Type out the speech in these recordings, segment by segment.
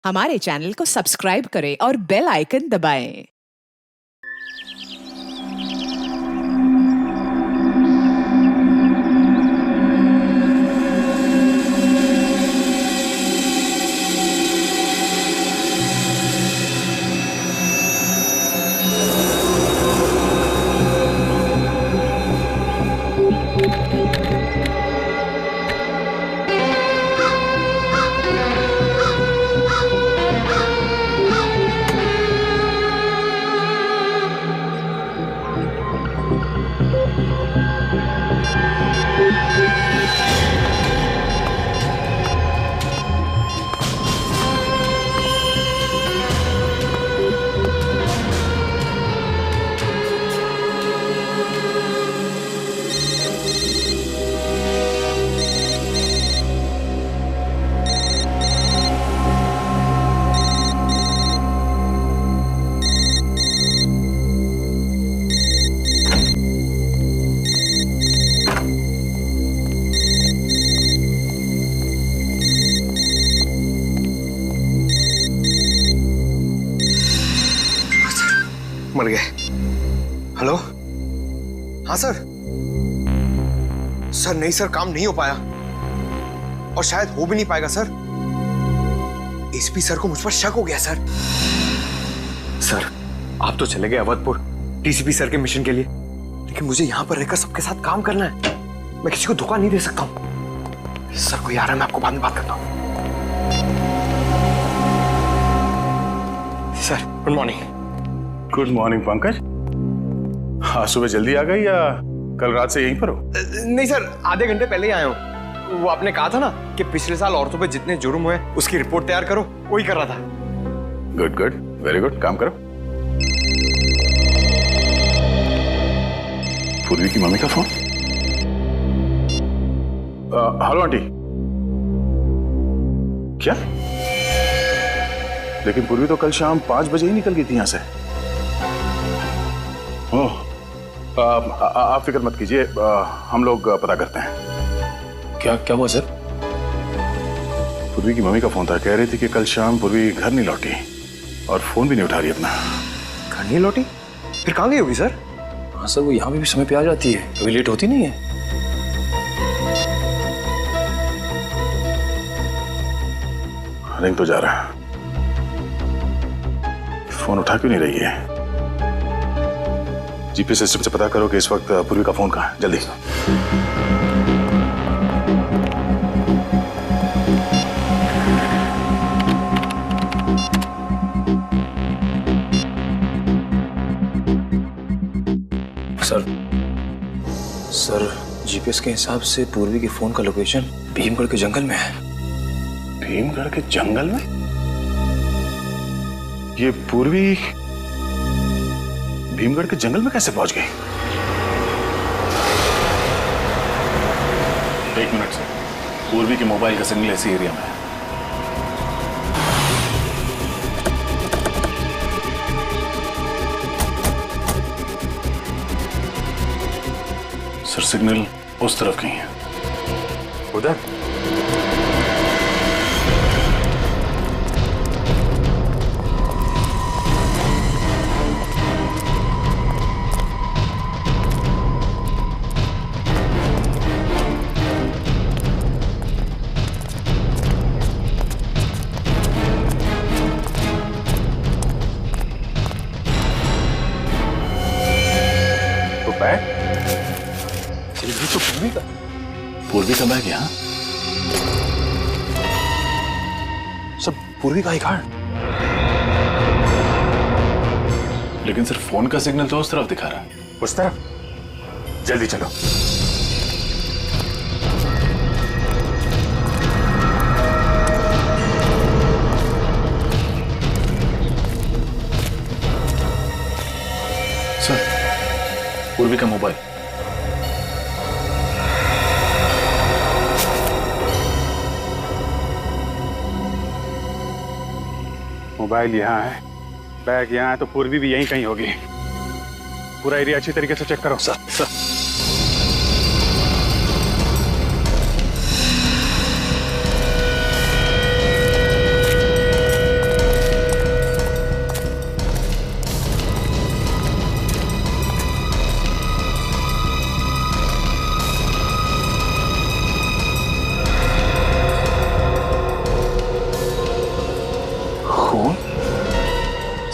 हमारे चैनल को सब्सक्राइब करें और बेल आइकन दबाएं। मर गए। हेलो, हाँ सर। सर नहीं सर, काम नहीं हो पाया और शायद हो भी नहीं पाएगा सर। एसपी सर को मुझ पर शक हो गया सर। सर आप तो चले गए अवधपुर डीसीपी सर के मिशन के लिए, लेकिन मुझे यहां पर रहकर सबके साथ काम करना है। मैं किसी को धोखा नहीं दे सकता हूं। सर कोई आ रहा है, मैं आपको बाद में बात करता हूं। Sir good morning. Good morning Pankaj. हाँ, सुबह जल्दी आ गई या कल रात से यहीं पर हो? नहीं सर, आधे घंटे पहले ही आया हूँ। वो आपने कहा था ना कि पिछले साल औरतों पे जितने जुर्म हुए उसकी रिपोर्ट तैयार करो, वही कर रहा था। गुड गुड, वेरी गुड, काम करो। पूर्वी की मम्मी का फोन। Hello aunty. क्या? लेकिन पूर्वी तो कल शाम 5 बजे ही निकल गई थी यहां से। ओह, आप फिक्र मत कीजिए, हम लोग पता करते हैं। क्या हुआ सर? पूर्वी की मम्मी का फोन था, कह रही थी कि कल शाम पूर्वी घर नहीं लौटी और फोन भी नहीं उठा रही अपना। घर नहीं लौटी? फिर कहाँ गई होगी सर? हाँ सर, वो यहाँ भी समय पे आ जाती है, कभी लेट होती नहीं है। रिंग तो जा रहा है, फोन उठा क्यों नहीं रही है? जीपीएस सिस्टम से पता करो कि इस वक्त पूर्वी का फोन कहाँ है, जल्दी। सर जीपीएस के हिसाब से पूर्वी के फोन का लोकेशन भीमगढ़ के जंगल में है। भीमगढ़ के जंगल में? ये पूर्वी भीमगढ़ के जंगल में कैसे पहुंच गई? एक मिनट सर, पूर्वी के मोबाइल का सिग्नल इसी एरिया में है। सर सिग्नल उस तरफ कहीं है। उधर? तो बैग? तो पूर्वी का बैग यहाँ? सब पूर्वी का ही कार्ड। लेकिन सर फोन का सिग्नल तो उस तरफ दिखा रहा है। उस तरफ? जल्दी चलो। सर पूर्वी का मोबाइल। मोबाइल यहाँ है, बैग यहाँ है, तो पूर्वी भी यहीं कहीं होगी। पूरा एरिया अच्छी तरीके से चेक करो। सर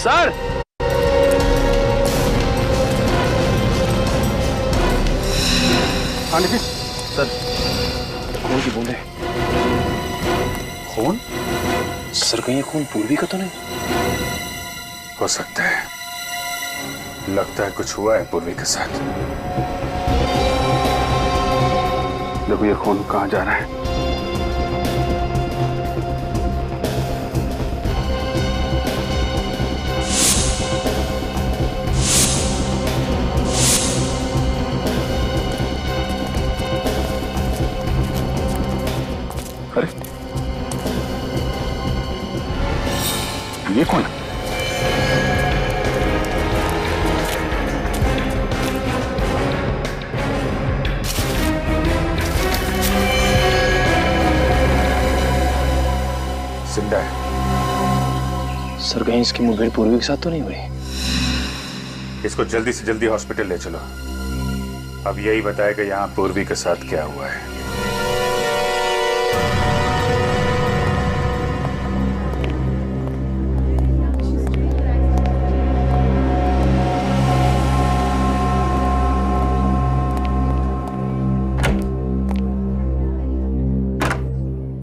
सर हाँ निखिल, सर खून की बूंदे। खून सर कहीं ये खून पूर्वी का तो नहीं? हो सकता है, लगता है कुछ हुआ है पूर्वी के साथ। देखो ये खून कहाँ जा रहा है। अरे ये कौन है? जिंदा है। सर कहीं इसकी मुठभेड़ पूर्वी के साथ तो नहीं हुई? इसको जल्दी से जल्दी हॉस्पिटल ले चलो। अब यही बताएगा यहाँ पूर्वी के साथ क्या हुआ है।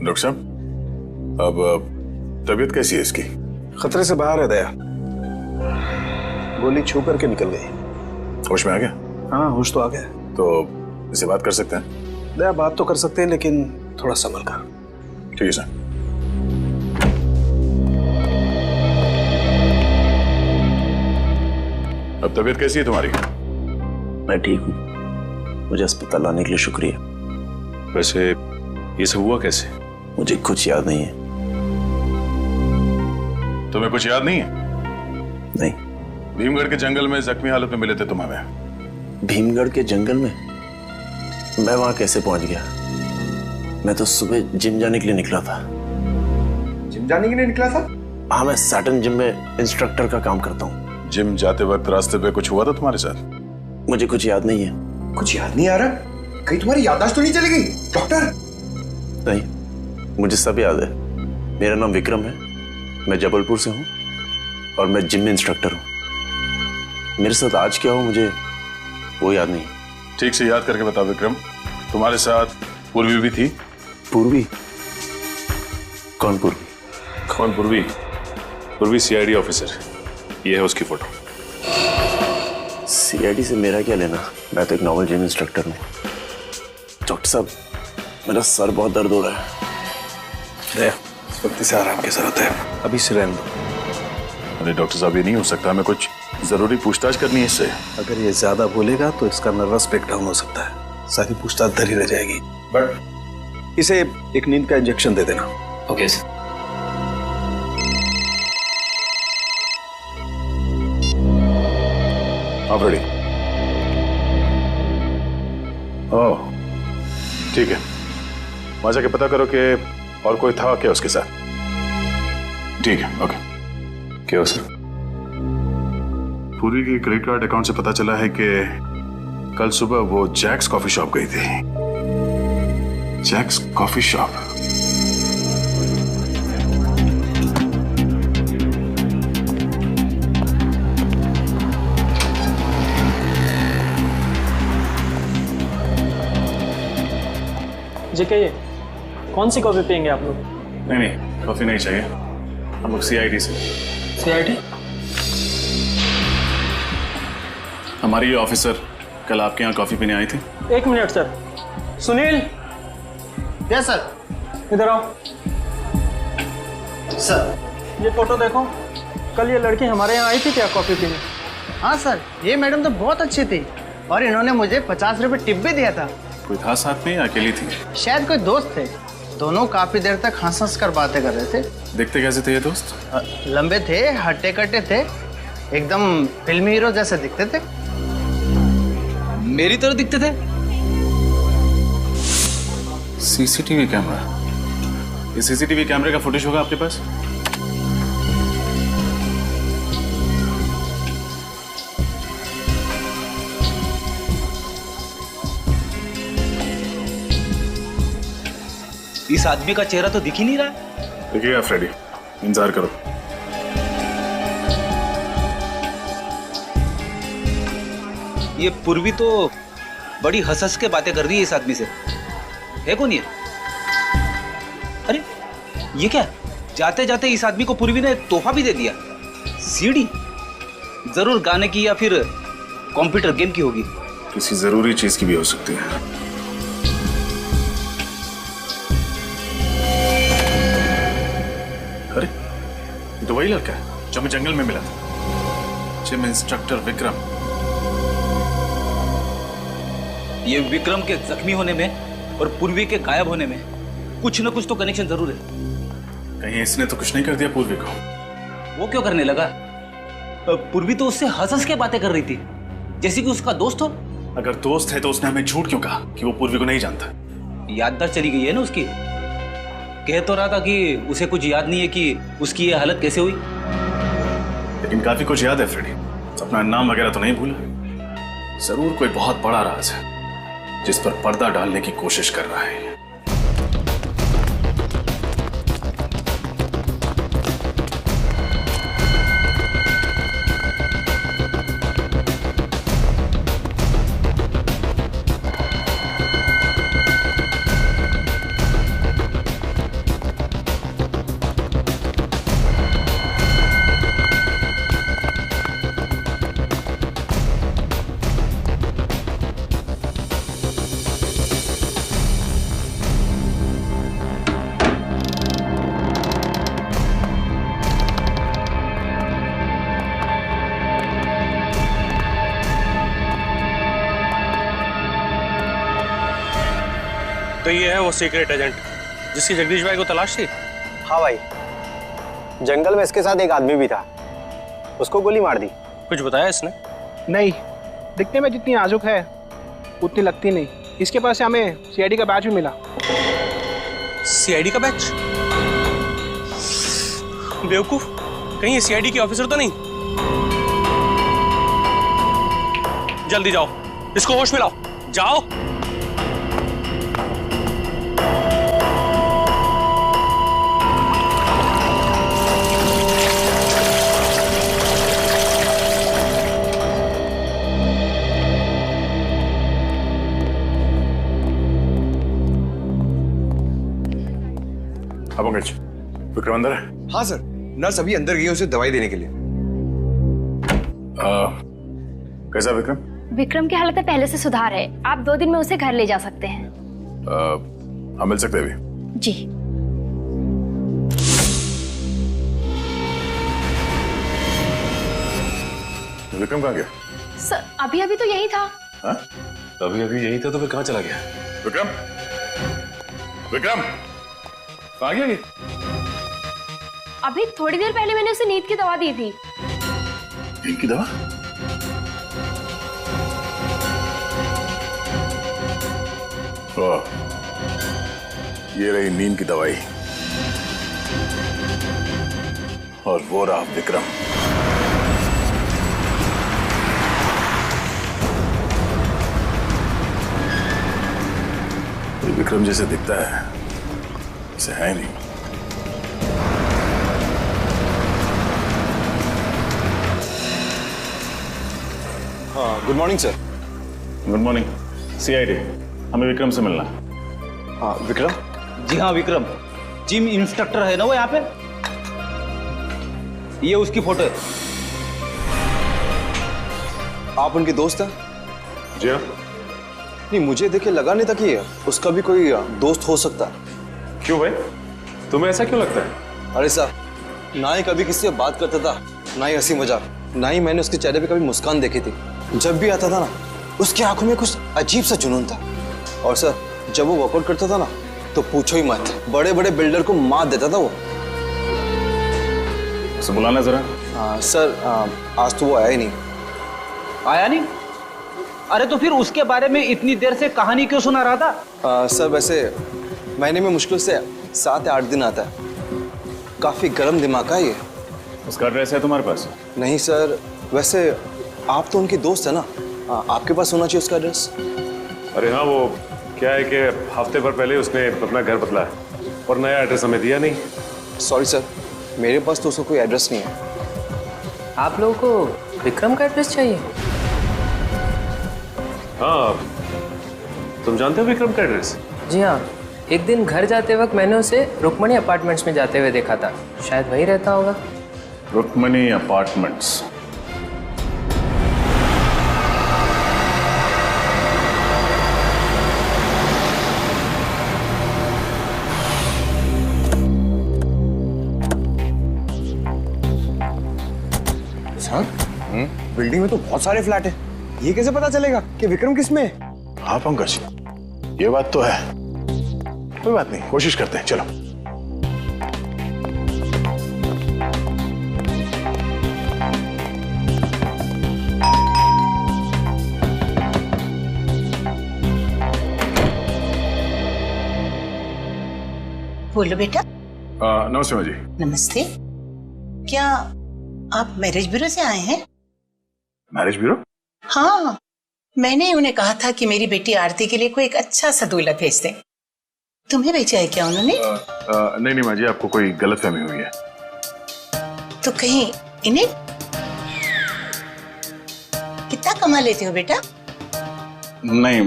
डॉक्टर साहब, अब तबीयत कैसी है इसकी? खतरे से बाहर है दया। गोली छू करके निकल गई। होश में आ गया? हाँ होश तो आ गया। तो इसे बात कर सकते हैं? दया बात तो कर सकते हैं लेकिन थोड़ा संभल कर। ठीक है सर। अब तबीयत कैसी है तुम्हारी? मैं ठीक हूँ। मुझे अस्पताल लाने के लिए शुक्रिया। वैसे ये सब हुआ कैसे? मुझे कुछ याद नहीं है। तुम्हें कुछ याद नहीं है? नहीं। भीमगढ़ के जंगल में जख्मी हालत में मिले थे तुम हमें। भीमगढ़ के जंगल में? मैं वहां कैसे पहुंच गया? मैं तो सुबह जिम जाने के लिए निकला था। जिम जाने के लिए निकला था? हाँ, मैं सैटर्न जिम में इंस्ट्रक्टर का काम करता हूँ। जिम जाते वक्त रास्ते पे कुछ हुआ था तुम्हारे साथ? मुझे कुछ याद नहीं है। कुछ याद नहीं आ रहा? कहीं तुम्हारी याददाश्त तो नहीं चली गई डॉक्टर? नहीं, मुझे सब याद है। मेरा नाम विक्रम है, मैं जबलपुर से हूँ और मैं जिम में इंस्ट्रक्टर हूँ। मेरे साथ आज क्या हो मुझे वो याद नहीं। ठीक से याद करके बताओ विक्रम, तुम्हारे साथ पूर्वी भी थी? पूर्वी? कौन पूर्वी? कौन पूर्वी? पूर्वी सीआईडी ऑफिसर, ये है उसकी फोटो। सीआईडी से मेरा क्या लेना? मैं तो एक नॉर्मल जिम इंस्ट्रक्टर हूँ। डॉक्टर साहब, मेरा सर बहुत दर्द हो रहा है। दया, इस वक्त से आराम की जरूरत है, अभी से रहने दो। अरे डॉक्टर साहब, ये नहीं हो सकता, हमें कुछ जरूरी पूछताछ करनी है इससे। अगर ये ज्यादा बोलेगा तो इसका नर्वस ब्रेकडाउन हो सकता है, सारी पूछताछ धरी रह जाएगी। बट इसे एक नींद का इंजेक्शन दे देना। Okay sir. आप रेडी? ओह ठीक है, वहां जाके पता करो कि और कोई था क्या उसके साथ। ठीक है, ओके। क्या हो सर? पूरी की क्रेडिट कार्ड अकाउंट से पता चला है कि कल सुबह वो जैक्स कॉफी शॉप गई थी। Jacques coffee shop? जेके, ये कौन सी कॉफी पियेंगे आप लोग? नहीं नहीं, कॉफी नहीं चाहिए, हम लोग सीआईडी से। सीआईडी? हमारी ये ऑफिसर कल आपके यहाँ कॉफी पीने आई थी। एक minute sir. Sunil, yes sir. इधर आओ। सर, ये फोटो देखो, कल ये लड़की हमारे यहाँ आई थी क्या कॉफी पीने? हाँ सर, ये मैडम तो बहुत अच्छी थी और इन्होंने मुझे 50 रुपए टिप भी दिया था। कोई था साथ में या अकेली थी? शायद कोई दोस्त थे। दोनों काफी देर तक हंस कर बातें कर रहे थे। देखते कैसे थे ये दोस्त? लंबे थे, हट्टे कट्टे थे, एकदम फिल्मी हीरो जैसे दिखते थे। मेरी तरह दिखते थे? CCTV camera? ये सीसीटीवी कैमरे का फुटेज होगा आपके पास? इस आदमी का चेहरा तो दिख ही नहीं रहा है। देखिएगा फ्रेडी, इंतजार करो। ये पूर्वी तो बड़ी हंस के बातें कर रही है इस आदमी से। है कौन ये? अरे ये क्या, जाते जाते इस आदमी को पूर्वी ने एक तोहफा भी दे दिया, सीडी। जरूर गाने की या फिर कंप्यूटर गेम की होगी। किसी जरूरी चीज की भी हो सकती है। अरे ये तो वही लड़का है जो हमें जंगल में मिला था, जिम इंस्ट्रक्टर विक्रम। ये विक्रम के जख्मी होने में और पूर्वी के गायब होने में कुछ न कुछ तो कनेक्शन जरूर है। कहीं इसने तो कुछ नहीं कर दिया पूर्वी को? वो क्यों करने लगा? पूर्वी तो उससे हंस के बातें कर रही थी, जैसे कि उसका दोस्त हो। अगर दोस्त है तो उसने हमें झूठ क्यों कहा कि वो पूर्वी को नहीं जानता? याददाश्त चली गई है ना उसकी। कह तो रहा था कि उसे कुछ याद नहीं है कि उसकी ये हालत कैसे हुई। लेकिन काफी कुछ याद है फ्रेडी। अपना नाम वगैरह तो नहीं भूला? जरूर कोई बहुत बड़ा राज है जिस पर पर्दा डालने की कोशिश कर रहा है। तो ये है वो सीक्रेट एजेंट जिसकी जगदीश भाई को तलाश थी? हाँ भाई, जंगल में इसके साथ एक आदमी भी था, उसको गोली मार दी। कुछ बताया इसने? नहीं, दिखने में जितनी नाजुक है उतनी लगती नहीं। इसके पास से हमें सीआईडी का बैच भी मिला। सीआईडी का बैच? बेवकूफ, कहीं ये सीआईडी के ऑफिसर तो नहीं? जल्दी जाओ, इसको होश में लाओ, जाओ। अब अंग्रेज, विक्रम अंदर है? हाँ सर, नर्स अभी अंदर गई है उसे दवाई देने के लिए। कैसा विक्रम? विक्रम की हालत में पहले से सुधार है। आप 2 दिन में उसे घर ले जा सकते हैं। हम मिल सकते हैं अभी? जी। विक्रम कहाँ गया? सर अभी अभी तो यही था। हाँ? अभी अभी यही था तो फिर कहाँ चला गया? विक्रम, विक्रम कहाँ गया ये? अभी थोड़ी देर पहले मैंने उसे नींद की दवा दी थी। नींद की दवा? ये रही नींद की दवाई और वो रहा विक्रम। विक्रम जैसे दिखता है ऐसे है नहीं। हाँ, good morning sir. Good morning. CID, हमें विक्रम से मिलना। हाँ विक्रम? जी हाँ विक्रम, जिम इंस्ट्रक्टर है ना वो यहाँ पे। ये उसकी फोटो है। आप उनके दोस्त हैं? जी हाँ। नहीं, मुझे देखे लगा नहीं था कि उसका भी कोई दोस्त हो सकता। क्यों भाई, तुम्हें ऐसा क्यों लगता है? अरे साहब, ना ही कभी किसी से बात करता था, ना ही हंसी मजाक, ना ही मैंने उसके चेहरे पे कभी मुस्कान देखी थी। जब भी आता था ना, उसकी आंखों में कुछ अजीब सा जुनून था। और सर, जब वो वर्कआउट करता था ना, तो पूछो ही मत, बड़े बड़े बिल्डर को मात देता था वो। उसे बुलाना जरा। सर, आज तो वो आया ही नहीं। आया नहीं? अरे तो फिर उसके बारे में इतनी देर से कहानी क्यों सुना रहा था? सर वैसे महीने में मुश्किल से 7 या 8 दिन आता है। काफी गर्म दिमाग का ये। उसका एड्रेस है तुम्हारे पास? नहीं सर, वैसे आप तो उनकी दोस्त है ना, आपके पास होना चाहिए उसका एड्रेस। अरे हाँ, वो क्या है कि हफ्ते भर पहले उसने अपना घर बदला है और नया एड्रेस हमें दिया नहीं। सॉरी सर, मेरे पास तो उसका कोई एड्रेस नहीं है। आप लोगों को विक्रम का एड्रेस चाहिए? हाँ, तुम जानते हो विक्रम का एड्रेस? जी हाँ, एक दिन घर जाते वक्त मैंने उसे रुक्मणी अपार्टमेंट्स में जाते हुए देखा था। शायद वही रहता होगा। रुक्मणी अपार्टमेंट्स। सर, बिल्डिंग में तो बहुत सारे फ्लैट है, ये कैसे पता चलेगा कि विक्रम किस में है? हाँ पंकज, ये बात तो है। कोई बात नहीं, कोशिश करते हैं, चलो। बोलो बेटा। नमस्ते माँ जी। नमस्ते। क्या आप मैरिज ब्यूरो से आए हैं? Marriage bureau? हाँ, मैंने उन्हें कहा था कि मेरी बेटी आरती के लिए कोई एक अच्छा सा दूल्हा भेज दें। तुम्हें भेजा है क्या उन्होंने? नहीं माँ जी, आपको कोई गलतफहमी हुई है। तो कहीं इन्हें कितना कमा लेते हो बेटा? नहीं,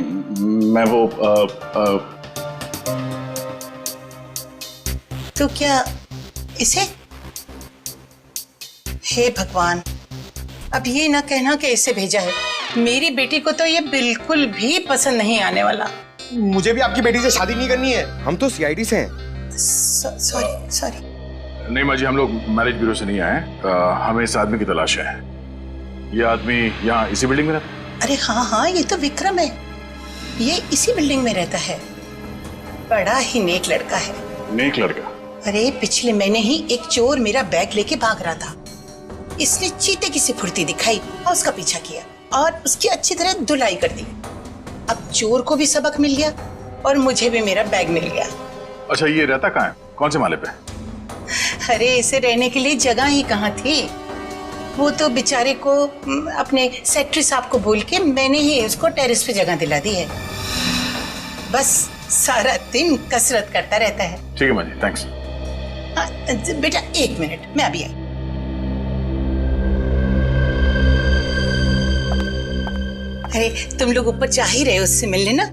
मैं वो तो क्या इसे? हे भगवान, अब ये ना कहना कि इसे भेजा है। मेरी बेटी को तो ये बिल्कुल भी पसंद नहीं आने वाला। मुझे भी आपकी बेटी से शादी नहीं करनी है, हम तो सीआईडी से हैं। सॉरी। नहीं माँ जी, हम लोग मैरिज ब्यूरो से नहीं आए। हमें इस आदमी की तलाश है। ये आदमी यहाँ इसी बिल्डिंग में रहता है? अरे हाँ, ये तो विक्रम है। ये इसी बिल्डिंग में रहता है। बड़ा ही नेक लड़का है। नेक लड़का? अरे पिछले महीने ही एक चोर मेरा बैग लेके भाग रहा था। इसने चीते की सी फुर्ती दिखाई और उसका पीछा किया और उसकी अच्छी तरह धुलाई कर दी। अब चोर को भी सबक मिल गया और मुझे भी मेरा बैग मिल गया। अच्छा, ये रहता कहाँ है? कौन से माले पे? अरे इसे रहने के लिए जगह ही कहाँ थी। वो तो बेचारे को अपने सेक्रेटरी साहब को बोल के मैंने ही उसको टेरेस पे जगह दिला दी है। बस सारा दिन कसरत करता रहता है। ठीक है माँ जी, थैंक्स। बेटा 1 मिनट, मैं अभी आई। अरे तुम लोग ऊपर जा ही रहे हो उससे मिलने ना,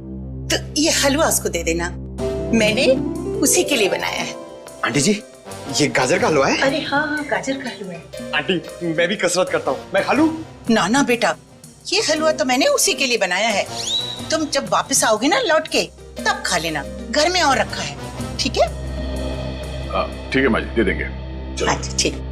तो ये हलवा उसको दे देना, मैंने उसी के लिए बनाया है। आंटी जी, ये गाजर का हलवा है? अरे हाँ, गाजर का हलवा है। आंटी, मैं भी कसरत करता हूँ, मैं खा लूं? ना बेटा, ये हलवा तो मैंने उसी के लिए बनाया है। तुम जब वापस आओगे ना लौट के, तब खा लेना, घर में और रखा है। ठीक है? ठीक है माँ जी, दे देंगे। अच्छा ठीक।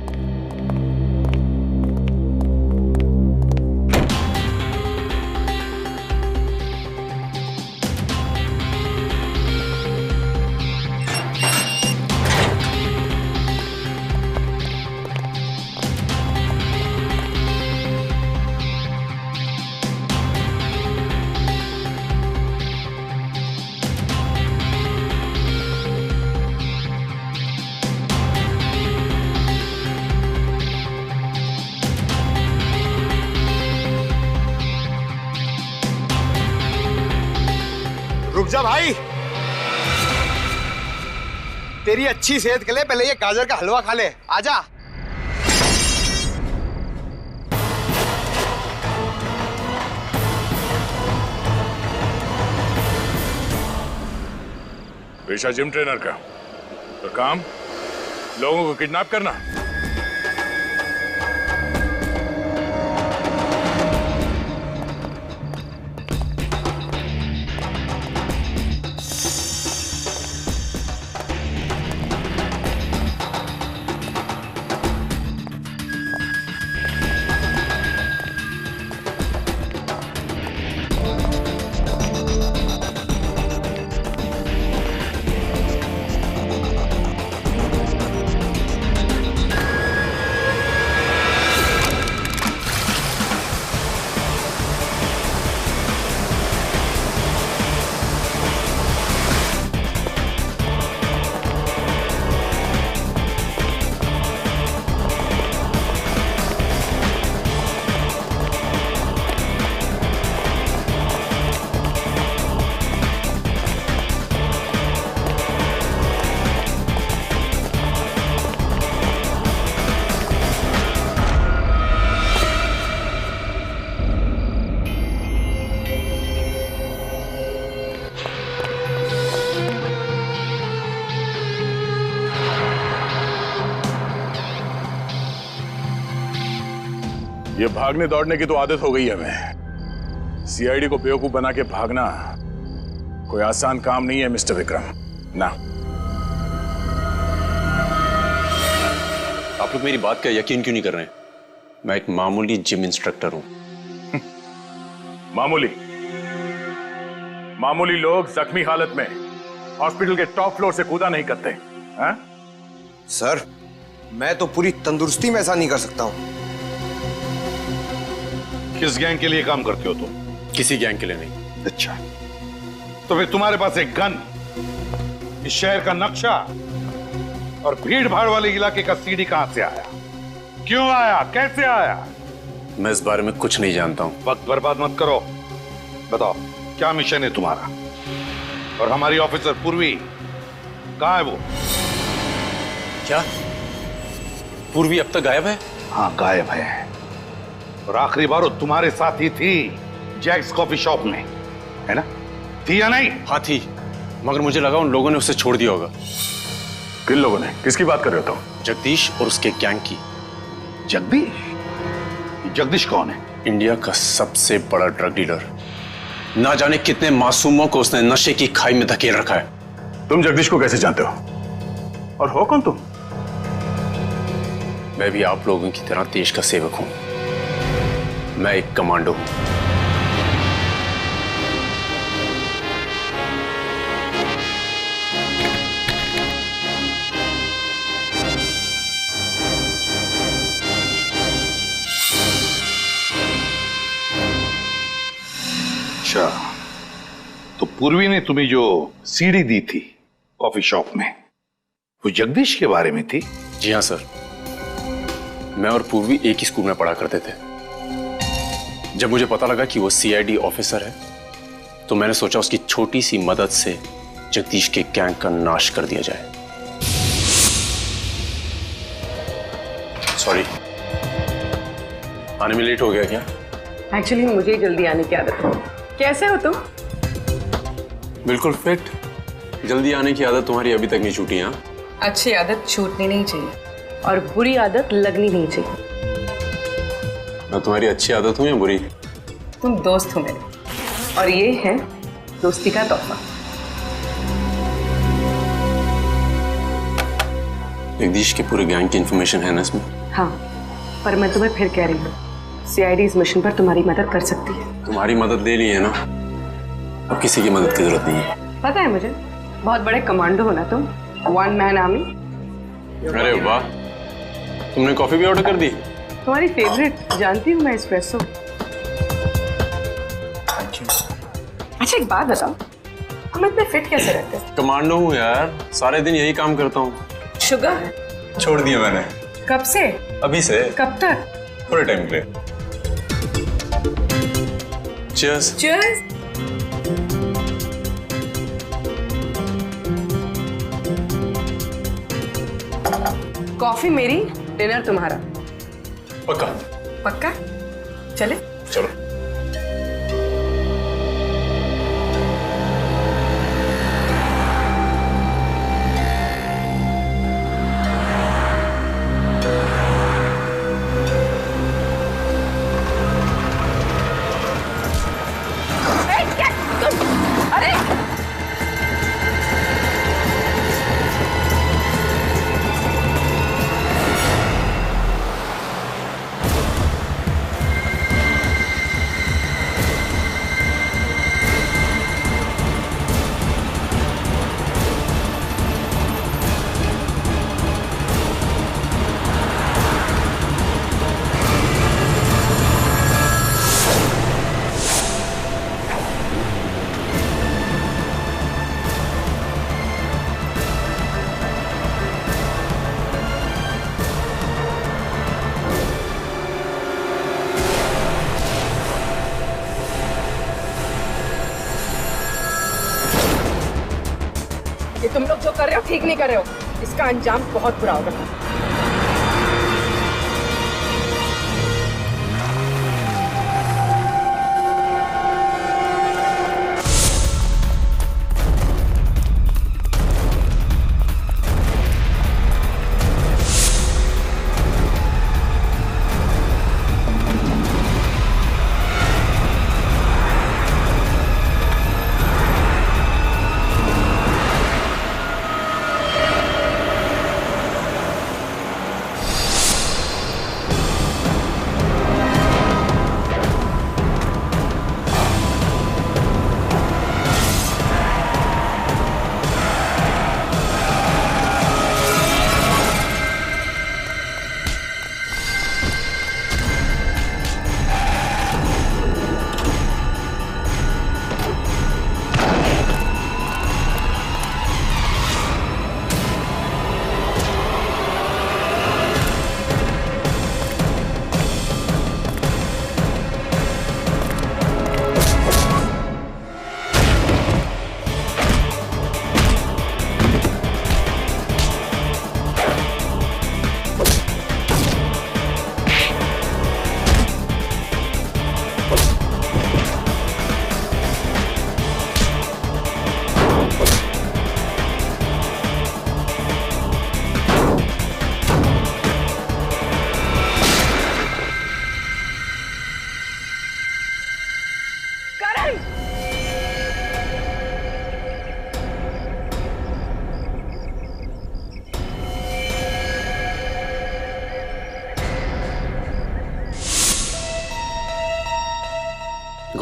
रुक जा भाई, तेरी अच्छी सेहत के लिए पहले ये गाजर का हलवा खा ले। आजा। पेशा जिम ट्रेनर का, तो काम लोगों को किडनैप करना। ये भागने दौड़ने की तो आदत हो गई है हमें। सीआईडी को बेवकूफ बना के भागना कोई आसान काम नहीं है मिस्टर विक्रम। ना, आप लोग मेरी बात का यकीन क्यों नहीं कर रहे हैं? मैं एक मामूली जिम इंस्ट्रक्टर हूं। मामूली लोग जख्मी हालत में हॉस्पिटल के टॉप फ्लोर से कूदा नहीं करते हैं? सर, मैं तो पूरी तंदुरुस्ती में ऐसा नहीं कर सकता हूं। किस गैंग के लिए काम करते हो तुम? किसी गैंग के लिए नहीं। अच्छा, तो फिर तुम्हारे पास एक गन, इस शहर का नक्शा और भीड़ भाड़ वाले इलाके का सीडी कहां से आया? क्यों आया? कैसे आया? मैं इस बारे में कुछ नहीं जानता हूं। वक्त बर्बाद मत करो, बताओ क्या मिशन है तुम्हारा? और हमारी ऑफिसर पूर्वी कहां है वो? क्या पूर्वी अब तक गायब है? हाँ, गायब है। और आखिरी बार वो तुम्हारे साथ ही थी जैक्स कॉफी शॉप में, है ना? थी या नहीं? हाँ थी, मगर मुझे लगा उन लोगों ने उसे छोड़ दिया होगा। किन लोगों ने? किसकी बात कर रहे हो तुम? जगदीश और उसके गैंग की। जगदीश? जगदीश कौन है? इंडिया का सबसे बड़ा ड्रग डीलर। ना जाने कितने मासूमों को उसने नशे की खाई में धकेल रखा है। तुम जगदीश को कैसे जानते हो? और हो कौन तुम? मैं भी आप लोगों की तरह देश का सेवक हूं। मैं एक कमांडो हूं। अच्छा, तो पूर्वी ने तुम्हें जो सीडी दी थी कॉफी शॉप में, वो जगदीश के बारे में थी? जी हाँ सर, मैं और पूर्वी एक ही स्कूल में पढ़ा करते थे। जब मुझे पता लगा कि वो सीआईडी ऑफिसर है, तो मैंने सोचा उसकी छोटी सी मदद से जगदीश के गैंग का नाश कर दिया जाए। सॉरी, आने में लेट हो गया क्या? एक्चुअली मुझे जल्दी आने की आदत है। कैसे हो तुम? बिल्कुल फिट। जल्दी आने की आदत तुम्हारी अभी तक नहीं छूटी? हाँ, अच्छी आदत छूटनी नहीं चाहिए और बुरी आदत लगनी नहीं चाहिए। मैं तुम्हारी अच्छी आदत हूँ या बुरी? तुम दोस्त हो मेरे, और ये है दोस्ती का तोहफा। जगदीश के पूरे गैंग की इंफॉर्मेशन है ना इसमें? हाँ, पर मैं तुम्हें फिर कह रही हूँ, सीआईडी इस मिशन पर तुम्हारी मदद कर सकती है। तुम्हारी मदद ले ली है ना, अब किसी की मदद की जरूरत नहीं है। पता है मुझे, बहुत बड़े कमांडो हो ना तुम, वन मैन आर्मी। अरे वाह, तुमने कॉफी भी ऑर्डर कर दी? तुम्हारी फेवरेट, जानती हूँ मैं, एस्प्रेसो। अच्छा एक बात बताओ, हम इतने फिट कैसे रहते हैं? कमांडो हूँ यार, सारे दिन यही काम करता हूँ। शुगर छोड़ दिया मैंने। कब से? अभी से। कब तक? थोड़े टाइम के लिए। Cheers. Cheers. कॉफी मेरी, डिनर तुम्हारा। पक्का? पक्का? चले? चलो। ये तुम लोग जो कर रहे हो ठीक नहीं कर रहे हो, इसका अंजाम बहुत बुरा होगा।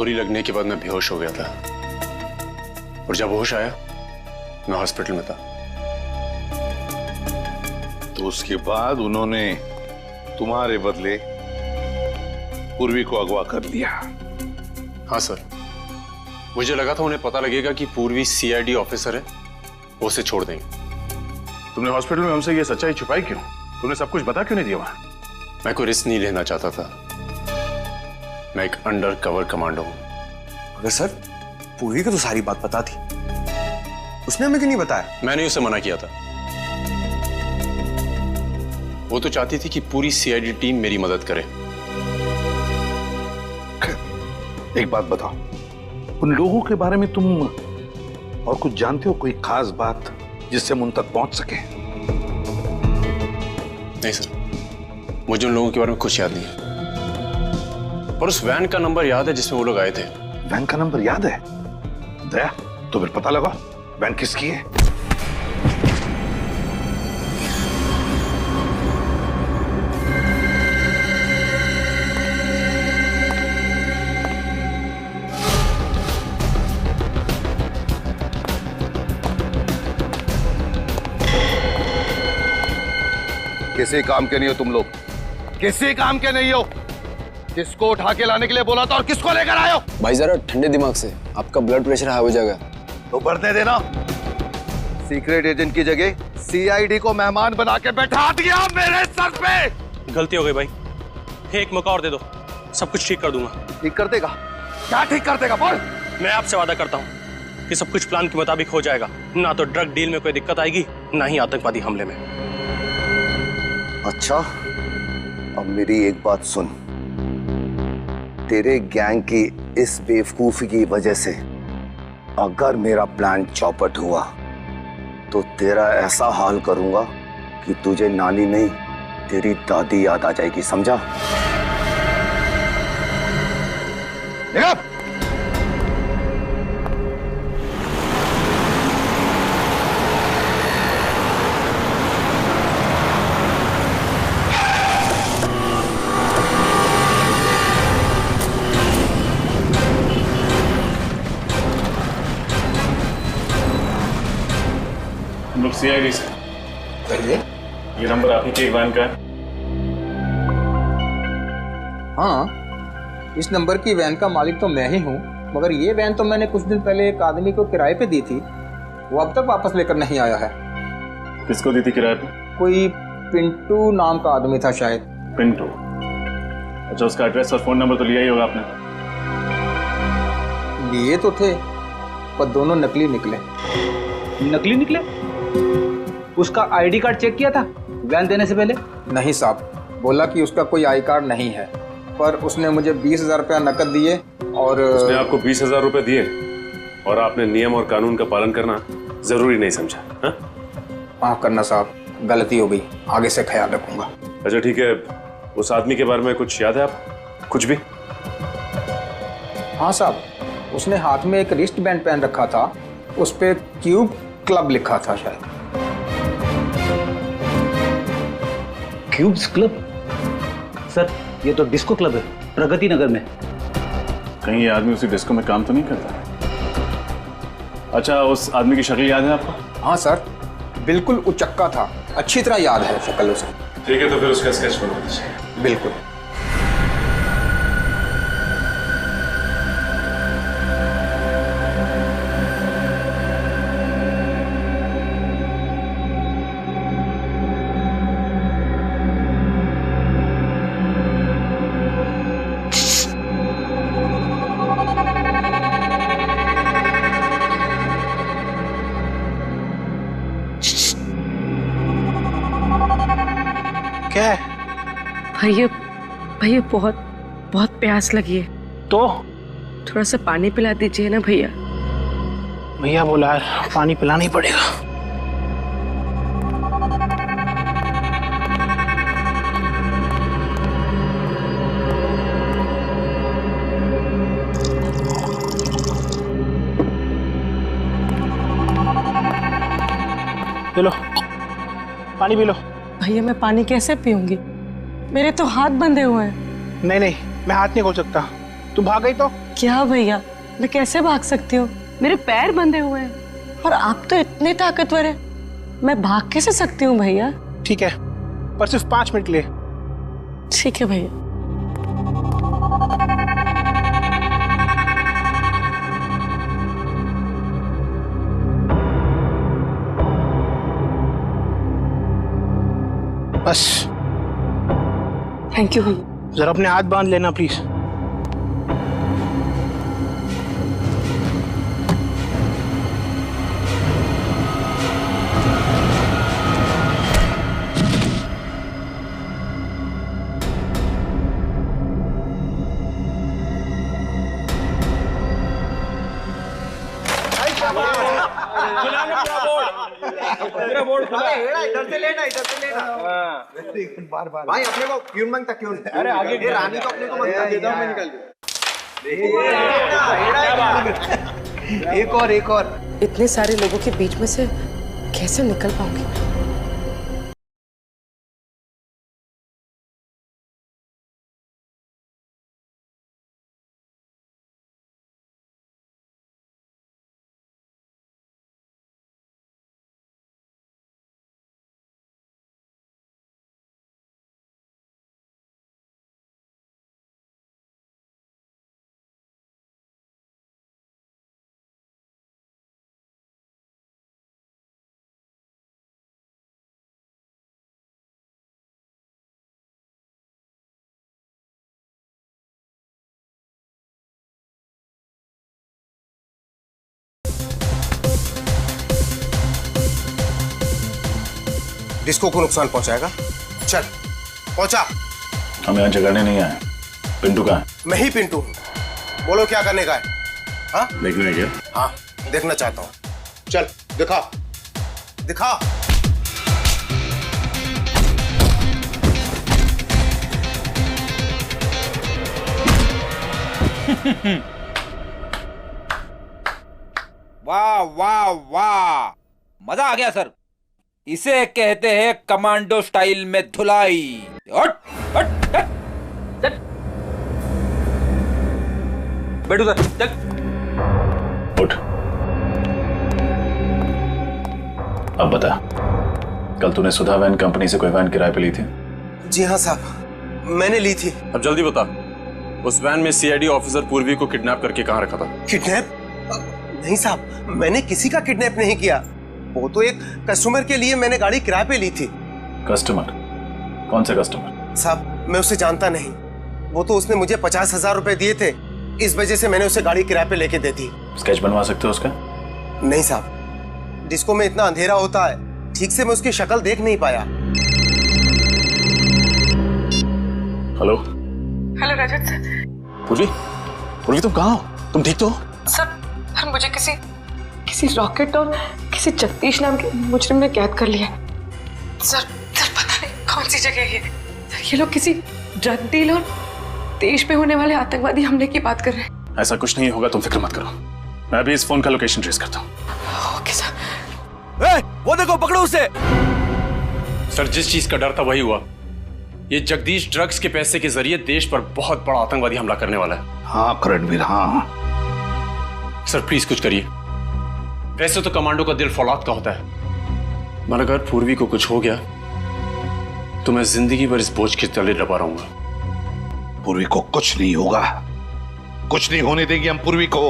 गोली लगने के बाद मैं बेहोश हो गया था और जब होश आया मैं हॉस्पिटल में था। तो उसके बाद उन्होंने तुम्हारे बदले पूर्वी को अगवा कर लिया? हाँ सर, मुझे लगा था उन्हें पता लगेगा कि पूर्वी सीआईडी ऑफिसर है, वो उसे छोड़ देंगे। तुमने हॉस्पिटल में हमसे ये सच्चाई छुपाई क्यों? तुमने सब कुछ बता क्यों नहीं दिया वहां? मैं कोई रिस्क नहीं लेना चाहता था। मैं एक अंडर कवर कमांडो हूं। मगर सर, पूर्वी को तो सारी बात पता थी, उसने हमें क्यों नहीं बताया? मैंने उसे मना किया था। वो तो चाहती थी कि पूरी सीआईडी टीम मेरी मदद करे। एक बात बताओ, उन लोगों के बारे में तुम और कुछ जानते हो? कोई खास बात जिससे हम उन तक पहुंच सके? नहीं सर, मुझे उन लोगों के बारे में कुछ याद नहीं है, पर उस वैन का नंबर याद है जिसमें वो लोग आए थे। वैन का नंबर याद है? दया, तो फिर पता लगा वैन किसकी है। किसी काम के नहीं हो तुम लोग, किसी काम के नहीं हो। किसको उठा के लाने के लिए बोला था और किसको लेकर आए हो? भाई जरा ठंडे दिमाग से, आपका ब्लड प्रेशर हाई हो जाएगा। तो बढ़ने देना। सीक्रेट एजेंट की जगह सीआईडी को मेहमान बना के बैठा दिया मेरे सर पे। गलती हो गई भाई, एक मौका और दे दो, सब कुछ ठीक कर दूंगा। ठीक कर देगा? क्या ठीक कर देगा बोल? मैं आपसे वादा करता हूँ कि सब कुछ प्लान के मुताबिक हो जाएगा। ना तो ड्रग डील में कोई दिक्कत आएगी, ना ही आतंकवादी हमले में। अच्छा, अब मेरी एक बात सुन। तेरे गैंग की इस बेवकूफी की वजह से अगर मेरा प्लान चौपट हुआ तो तेरा ऐसा हाल करूंगा कि तुझे नानी नहीं, तेरी दादी याद आ जाएगी, समझा? हम लोग सीआईडी से। ये नंबर आप ही के वैन का है? हाँ, इस नंबर की वैन का मालिक तो मैं ही हूँ, मगर ये वैन तो मैंने कुछ दिन पहले एक आदमी को किराए पे दी थी, वो अब तक वापस लेकर नहीं आया है। किसको दी थी किराए पे? कोई पिंटू नाम का आदमी था शायद। पिंटू? अच्छा, उसका एड्रेस और फोन नंबर तो लिया ही होगा आपने? लिए तो थे, पर दोनों नकली निकले। नकली निकले? उसका आईडी कार्ड चेक किया था वैन देने से पहले? नहीं साहब, बोला कि उसका कोई आई कार्ड नहीं है, पर उसने मुझे 20,000 रुपया नकद दिए और उसने आपको 20,000 रुपए दिए और आपने नियम और कानून का पालन करना जरूरी नहीं समझा? हाँ? माफ करना साहब, गलती हो गई, आगे से ख्याल रखूंगा। अच्छा ठीक है, उस आदमी के बारे में कुछ याद है आप? कुछ भी? हाँ साहब, उसने हाथ में एक रिस्ट बैंड पहन रखा था, उस पे क्यूब क्लब लिखा था शायद। Cubes club? सर, ये तो डिस्को क्लब है, प्रगति नगर में। कहीं ये आदमी उसी डिस्को में काम तो नहीं करता? अच्छा, उस आदमी की शक्ल याद है आपको? हाँ सर, बिल्कुल उचक्का था, अच्छी तरह याद है शक्ल उसकी। ठीक है, तो फिर उसका स्केच बना दीजिए। बिल्कुल। क्या है? भैया बहुत बहुत प्यास लगी है, तो थोड़ा सा पानी पिला दीजिए ना भैया। भैया बोला पानी पिलाना ही पड़ेगा। पी लो, पानी पी लो। भैया मैं पानी कैसे पीऊंगी, मेरे तो हाथ बंधे हुए हैं। नहीं नहीं, मैं हाथ नहीं खोल सकता, तू भाग गई तो? क्या भैया, मैं कैसे भाग सकती हूँ? मेरे पैर बंधे हुए हैं और आप तो इतने ताकतवर हैं, मैं भाग कैसे सकती हूँ भैया? ठीक है, पर सिर्फ 5 मिनट के लिए। ठीक है भैया। बस। थैंक यू भैया। जरा अपने हाथ बांध लेना प्लीज। भाई अपने को क्यों मांगता क्यों? अरे आगे ये रानी तो अपने को मांगता है, मैं निकल गया। एक और इतने सारे लोगों के बीच में से कैसे निकल पाऊंगी मैं? डिस्को को नुकसान पहुंचाएगा? चल पहुंचा। हम यहाँ जगाने नहीं आए। पिंटू कहाँ है? मैं ही पिंटू हूं। बोलो क्या करने का है? हाँ देखने क्या? हाँ देखना चाहता हूँ। चल दिखा दिखा। वाह वाह वाह, मजा आ गया सर। इसे कहते हैं कमांडो स्टाइल में धुलाई। हट हट हट हट। बैठो सर, चल उठ। अब बता, कल तूने सुधा वैन कंपनी से कोई वैन किराए पे ली थी? जी हाँ साहब, मैंने ली थी। अब जल्दी बता, उस वैन में सीआईडी ऑफिसर पूर्वी को किडनैप करके कहाँ रखा था? किडनैप? नहीं साहब, मैंने किसी का किडनैप नहीं किया। वो तो एक कस्टमर के लिए मैंने गाड़ी किराए पे ली थी। कस्टमर? कौन से कस्टमर? साहब मैं उसे जानता नहीं। वो तो उसने मुझे 50,000 रुपए दिए थे, इस वजह से मैंने उसे गाड़ी किराए पे लेके दे दी। स्केच बनवा सकते हो उसका? नहीं साहब, डिस्को में इतना अंधेरा होता है, ठीक से मैं उसकी शक्ल देख नहीं पाया। हेलो हेलो रजत सर। पूर्वी, पूर्वी तुम कहाँ हो? तुम ठीक तो हो? सर मुझे किसी रॉकेट और किसी जगदीश नाम के मुजरिम ने कैद कर लिया। सर पता नहीं कौन सी जगह है ये। सर ये लोग किसी ड्रग डील और देश पे होने वाले आतंकवादी हमले की बात कर रहे हैं। ऐसा कुछ नहीं होगा, तुम फिक्र मत करो। मैं अभी इस फोन का लोकेशन ट्रेस करता हूँ। Okay sir. वो देखो, पकड़ो उसे। सर जिस चीज का डर था वही हुआ। ये जगदीश ड्रग्स के पैसे के जरिए देश पर बहुत बड़ा आतंकवादी हमला करने वाला है। हाँ रणवीर, हाँ। सर प्लीज कुछ करिए। वैसे तो कमांडो का दिल फौलाद का होता है, मगर अगर पूर्वी को कुछ हो गया तो मैं जिंदगी भर इस बोझ के तले दबा रहूंगा। पूर्वी को कुछ नहीं होगा, कुछ नहीं होने देंगे हम पूर्वी को।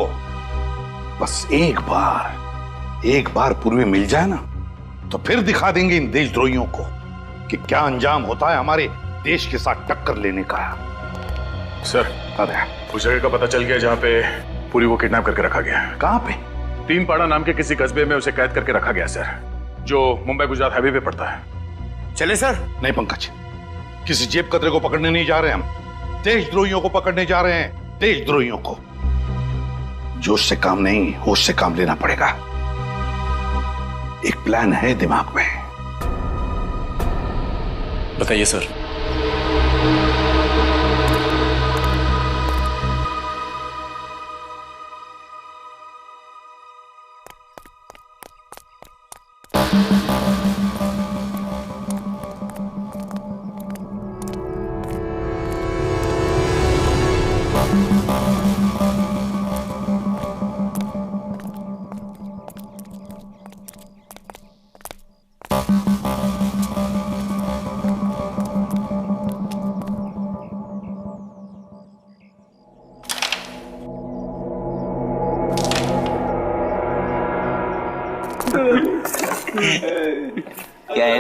बस एक बार पूर्वी मिल जाए ना, तो फिर दिखा देंगे इन देशद्रोहियों को कि क्या अंजाम होता है हमारे देश के साथ टक्कर लेने का। सर उस जगह का पता चल गया जहाँ पे पूरी को किडनैप करके रखा गया। कहाँ पे? तीनपाड़ा नाम के किसी कस्बे में उसे कैद करके रखा गया सर, जो मुंबई गुजरात हाईवे पे पड़ता है। चले सर? नहीं पंकज, किसी जेब कतरे को पकड़ने नहीं जा रहे हम, देशद्रोहियों को पकड़ने जा रहे हैं। देशद्रोहियों को। जोश से काम नहीं, होश से काम लेना पड़ेगा। एक प्लान है दिमाग में। बताइए सर। क्या है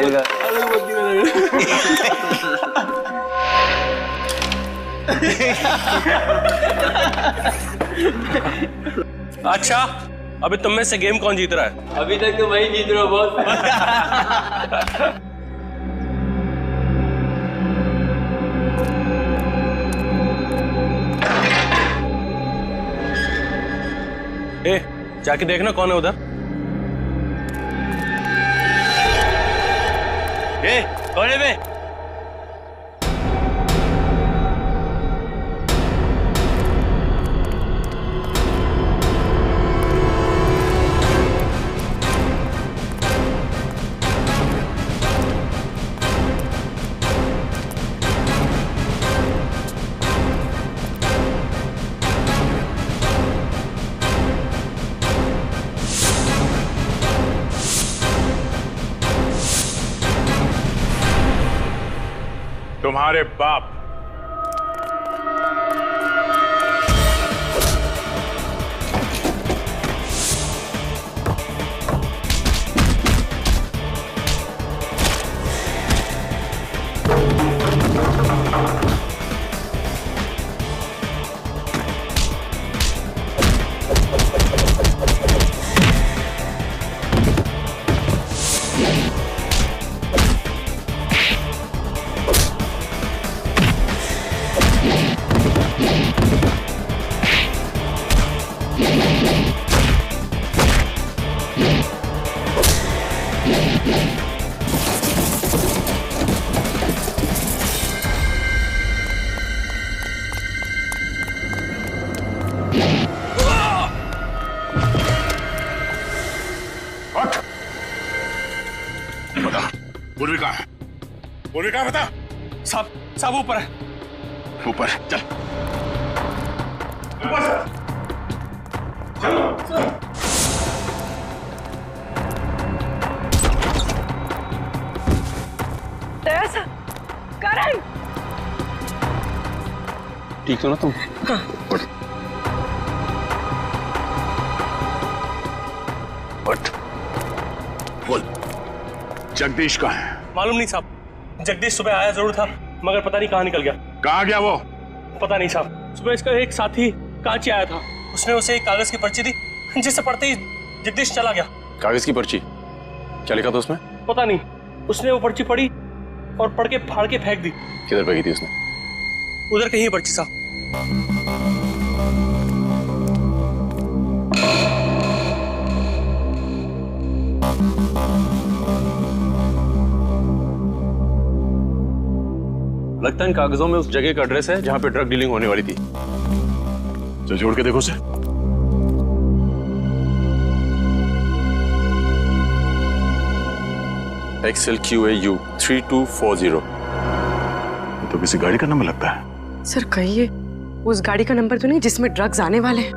अच्छा, अभी तुम में से गेम कौन जीत रहा है? अभी तक तो वही जीत रहा बॉस। ए, जाके देखना कौन है उधर। ए, कोने में। तुम्हारे बाप। पूर्वी कहाँ है? पूर्वी कहाँ बता? सब ऊपर है। ऊपर चल। तेज, करण। ठीक हो ना तुम? उठ। उठ। बोल। जगदीश कहाँ है? मालूम नहीं साहब। जगदीश सुबह आया जरूर था, मगर पता नहीं कहाँ निकल गया। कहाँ गया वो? पता नहीं साहब। सुबह इसका एक साथी कांची आया था, उसने उसे एक कागज की पर्ची दी, जिसे पढ़ते ही जगदीश चला गया। कागज की पर्ची? क्या लिखा था उसमें? पता नहीं। उसने वो पर्ची पढ़ी और पढ़ के फाड़ के फेंक दी। किधर फेंकी थी उसने? उधर कहीं है पर्ची साहब। लगता है इन कागजों में उस जगह का एड्रेस है जहां पे ड्रग डीलिंग होने वाली थी। तो जोड़ के देखो उसे। XLQAU 3240। तो किसी गाड़ी का नंबर लगता है। सर कहिए, उस गाड़ी का नंबर तो नहीं जिसमें ड्रग्स आने वाले हैं?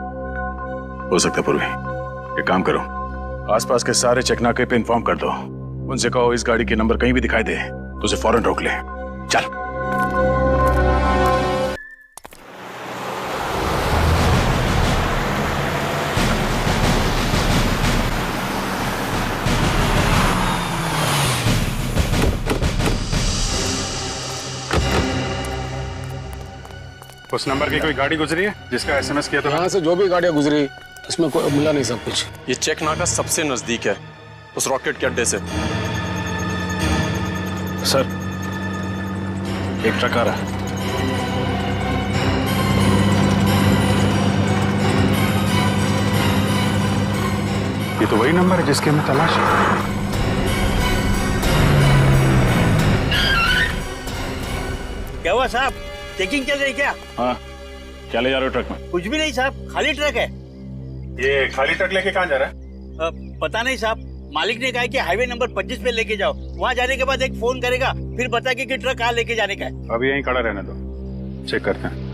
हो सकता है पूर्वी। एक काम करो, आसपास के सारे चेकनाके पे इन्फॉर्म कर दो। उनसे कहो इस गाड़ी के नंबर कहीं भी दिखाई दे तो उसे फौरन रोक ले। चल। उस नंबर की कोई गाड़ी गुजरी है जिसका SMS किया था? यहाँ से जो भी गाड़ियाँ गुजरी उसमें कोई मिला नहीं सब कुछ। ये चेक नाका सबसे नजदीक है उस रॉकेट के अड्डे से। सर, एक ट्रक आ रहा है। ये तो वही नंबर है जिसकी हमें तलाश है। क्या हुआ साहब, चेकिंग चल रही क्या? हाँ, क्या ले जा रहे हो ट्रक में? कुछ भी नहीं साहब, खाली ट्रक है। ये खाली ट्रक लेके कहाँ जा रहा है? पता नहीं साहब, मालिक ने कहा कि हाईवे नंबर 25 पे लेके जाओ। वहाँ जाने के बाद एक फोन करेगा, फिर बताएगा कि ट्रक कहाँ लेके जाने का है। अभी यहीं खड़ा रहने दो, चेक करते हैं।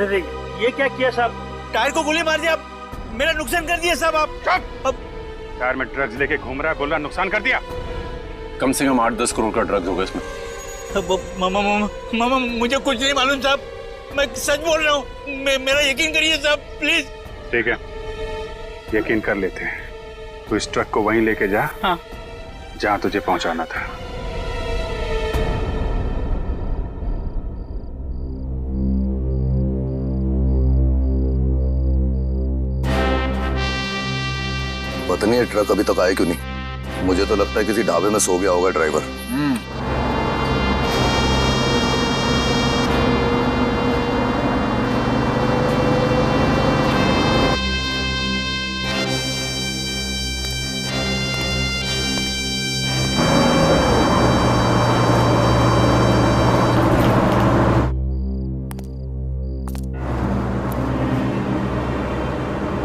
अरे ये क्या किया साहब? टायर को गोली मार दिया, मेरा नुकसान कर दिया साहब आप। अब टायर में ड्रग्स लेके घूम रहा है, बोल रहा नुकसान कर दिया। कम से कम 8-10 करोड़ का ड्रग्स होगा इसमें। मामा मुझे कुछ नहीं मालूम साहब, मैं सच बोल रहा हूँ, मेरा यकीन करिए साहब प्लीज। ठीक है, यकीन कर लेते हैं। तू इस ट्रक को वहीं लेके जा, हाँ, जहाँ तुझे पहुंचाना था। पता नहीं ये ट्रक अभी तक आया क्यों नहीं। मुझे तो लगता है किसी ढाबे में सो गया होगा ड्राइवर।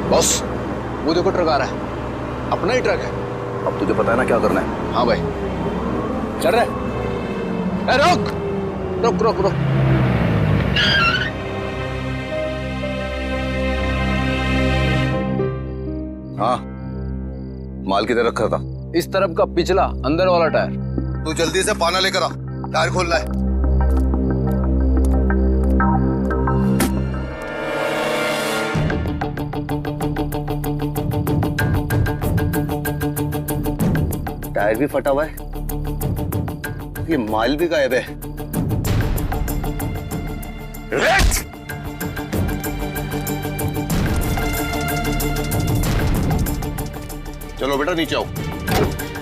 बॉस, वो देखो ट्रक आ रहा है, अपना ही ट्रक है। अब तुझे पता है ना क्या करना है? हाँ भाई, चल रहे। ए, रुक रुक रुक रुक। हाँ, माल किधर रखा था? इस तरफ का पिछला अंदर वाला टायर। तू जल्दी से पाना लेकर आ, टायर खोलना है। टायर भी फटा हुआ है, ये माल भी गायब है। चलो बेटा नीचे आओ,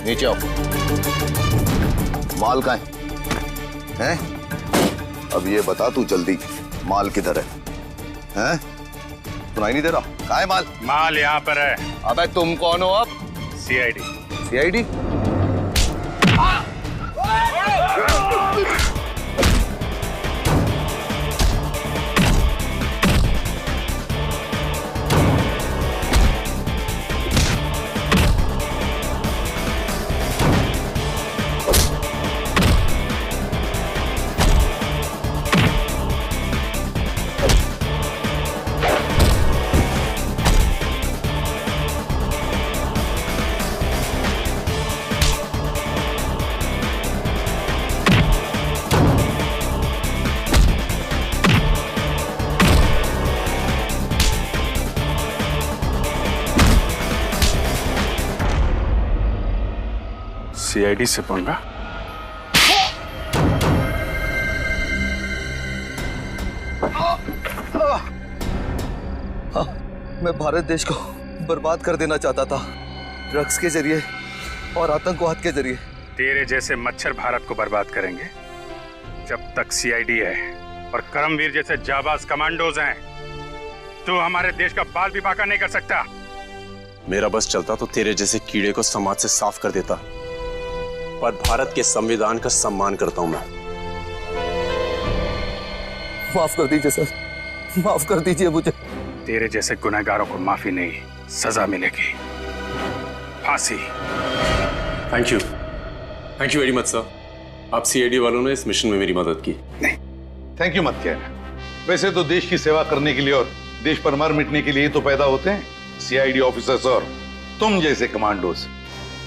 नीचे आओ। माल कहाँ है? हैं? अब ये बता तू जल्दी, माल किधर है? हैं? सुनाई नहीं दे रहा? कहाँ है माल? माल यहाँ पर है। अबे तुम कौन हो अब? सीआईडी। सीआईडी? सीआईडी से पंगा? मैं भारत देश को बर्बाद कर देना चाहता था, ड्रग्स के जरिए और आतंकवाद के जरिए। तेरे जैसे मच्छर भारत को बर्बाद करेंगे जब तक सीआईडी है और करमवीर जैसे जाबाज कमांडोज हैं। तू हमारे देश का बाल भी बांका नहीं कर सकता। मेरा बस चलता तो तेरे जैसे कीड़े को समाज से साफ कर देता, पर भारत के संविधान का सम्मान करता हूं मैं। माफ कर दीजिए सर, माफ कर दीजिए मुझे। तेरे जैसे गुनहगारों को माफी नहीं, सजा मिलेगी, फांसी। Thank you very much sir. आप सीआईडी वालों ने इस मिशन में मेरी मदद की। नहीं, थैंक यू मत कहना। वैसे तो देश की सेवा करने के लिए और देश पर मार मिटने के लिए तो पैदा होते हैं सीआईडी ऑफिसर्स और तुम जैसे कमांडोज।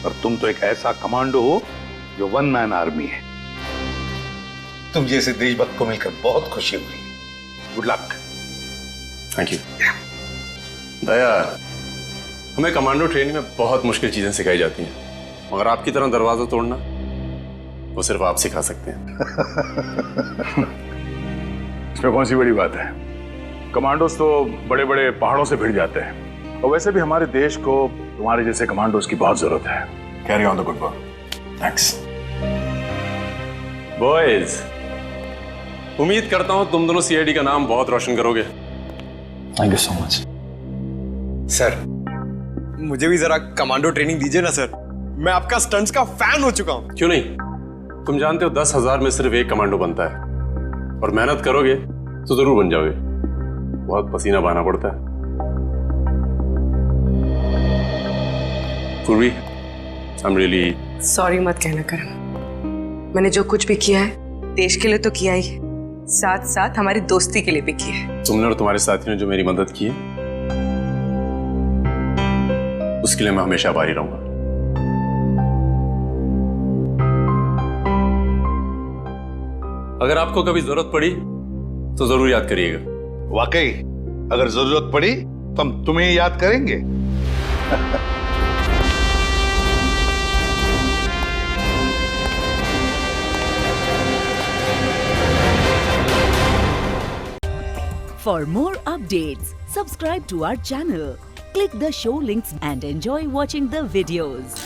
और तुम तो एक ऐसा कमांडो हो जो वन मैन आर्मी है। तुम जैसे देशभक्त को मिलकर बहुत खुशी हुई। Good luck. Thank you. Daya, हमें कमांडो ट्रेनिंग में बहुत मुश्किल चीजें सिखाई जाती हैं, मगर आपकी तरह दरवाजा तोड़ना वो सिर्फ आप सिखा सकते हैं। इसमें कौन सी बड़ी बात है? कमांडोज तो बड़े बड़े पहाड़ों से भिड़ जाते हैं, और वैसे भी हमारे देश को तुम्हारे जैसे कमांडोज की बहुत जरूरत है। Carry on the good work. Thanks boys. उम्मीद करता हूं तुम दोनों सीआईडी का नाम बहुत रोशन करोगे। Thank you so much sir. मुझे भी जरा कमांडो ट्रेनिंग दीजिए ना सर, मैं आपका स्टंट्स का फैन हो चुका हूं। क्यों नहीं? तुम जानते हो 10,000 में सिर्फ एक कमांडो बनता है, और मेहनत करोगे तो जरूर बन जाओगे। बहुत पसीना बहाना पड़ता है। पूर्वी, I'm really... सॉरी मत कहना करण, मैंने जो कुछ भी किया है देश के लिए तो किया ही, साथ साथ हमारी दोस्ती के लिए भी की है। तुमने और तुम्हारे साथी ने जो मेरी मदद की है उसके लिए मैं हमेशा आभारी रहूंगा। अगर आपको कभी जरूरत पड़ी तो जरूर याद करिएगा। वाकई अगर जरूरत पड़ी तो हम तुम्हें याद करेंगे। For more updates, subscribe to our channel, click the show links and enjoy watching the videos.